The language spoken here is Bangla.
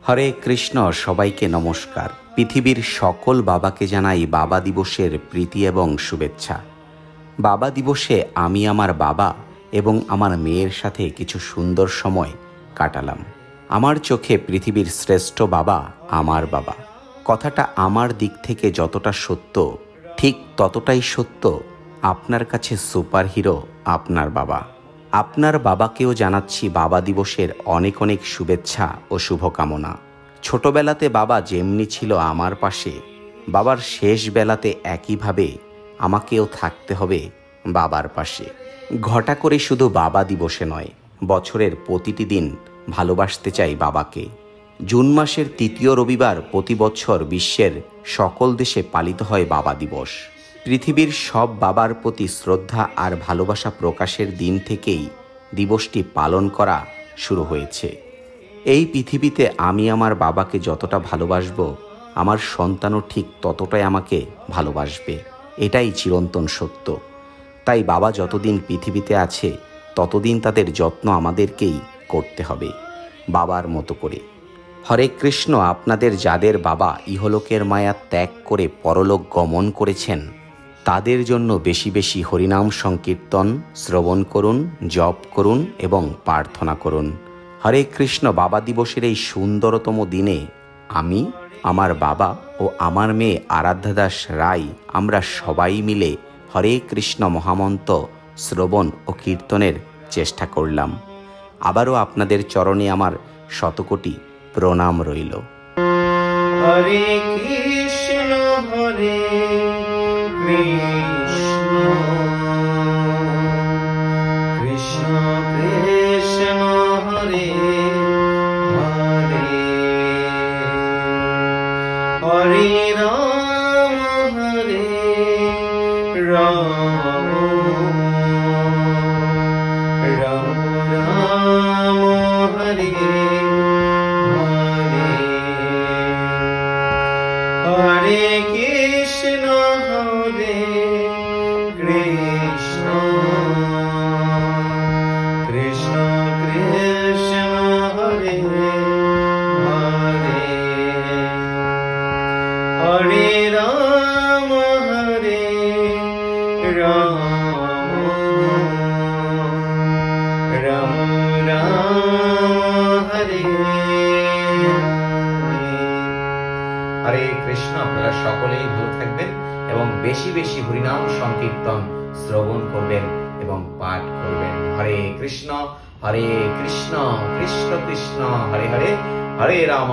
হরে কৃষ্ণ। সবাইকে নমস্কার। পৃথিবীর সকল বাবাকে জানাই বাবা দিবসের প্রীতি এবং শুভেচ্ছা। বাবা দিবসে আমি আমার বাবা এবং আমার মেয়ের সাথে কিছু সুন্দর সময় কাটালাম। আমার চোখে পৃথিবীর শ্রেষ্ঠ বাবা আমার বাবা। কথাটা আমার দিক থেকে যতটা সত্য, ঠিক ততটাই সত্য আপনার কাছে সুপার হিরো আপনার বাবা। আপনার বাবাকেও জানাচ্ছি বাবা দিবসের অনেক অনেক শুভেচ্ছা ও শুভকামনা। ছোটবেলাতে বাবা যেমনি ছিল আমার পাশে, বাবার শেষ বেলাতে একইভাবে আমাকেও থাকতে হবে বাবার পাশে। ঘটা করে শুধু বাবা দিবসে নয়, বছরের প্রতিটি দিন ভালোবাসতে চাই বাবাকে। জুন মাসের ৩য় রবিবার প্রতি বছর বিশ্বের সকল দেশে পালিত হয় বাবা দিবস। পৃথিবীর সব বাবার প্রতি শ্রদ্ধা আর ভালোবাসা প্রকাশের দিন থেকেই দিবসটি পালন করা শুরু হয়েছে। এই পৃথিবীতে আমি আমার বাবাকে যতটা ভালোবাসব, আমার সন্তানও ঠিক ততটাই আমাকে ভালোবাসবে। এটাই চিরন্তন সত্য। তাই বাবা যতদিন পৃথিবীতে আছে ততদিন তাদের যত্ন আমাদেরকেই করতে হবে বাবার মতো করে। হরে কৃষ্ণ। আপনাদের যাদের বাবা ইহলোকের মায়া ত্যাগ করে পরলোক গমন করেছেন, তাদের জন্য বেশি বেশি হরিনাম সংকীর্তন শ্রবণ করুন, জপ করুন এবং প্রার্থনা করুন। হরে কৃষ্ণ। বাবা দিবসের এই সুন্দরতম দিনে আমি, আমার বাবা ও আমার মেয়ে আরাধ্যা দাস রায়, আমরা সবাই মিলে হরে কৃষ্ণ মহামন্ত্র শ্রবণ ও কীর্তনের চেষ্টা করলাম। আবারও আপনাদের চরণে আমার শতকোটি প্রণাম রইল। হরে কৃষ্ণ হরে কৃষ্ণ কৃষ্ণ কৃষ্ণ হরে হরে হরে রাম হরে রাম রাম রাম হরে হরে কৃষ্ণ হরে কৃষ্ণ কৃষ্ণ কৃষ্ণ হরে হরে হরে রাম হরে রাম রাম রাম হরে হরে কৃষ্ণ। আপনারা সকলেই ভালো থাকবেন এবং বেশি বেশি হরিনাম সংকীর্তন শ্রবণ করবেন এবং পাঠ করবেন। হরে কৃষ্ণ কৃষ্ণ কৃষ্ণ হরে হরে, হরে রাম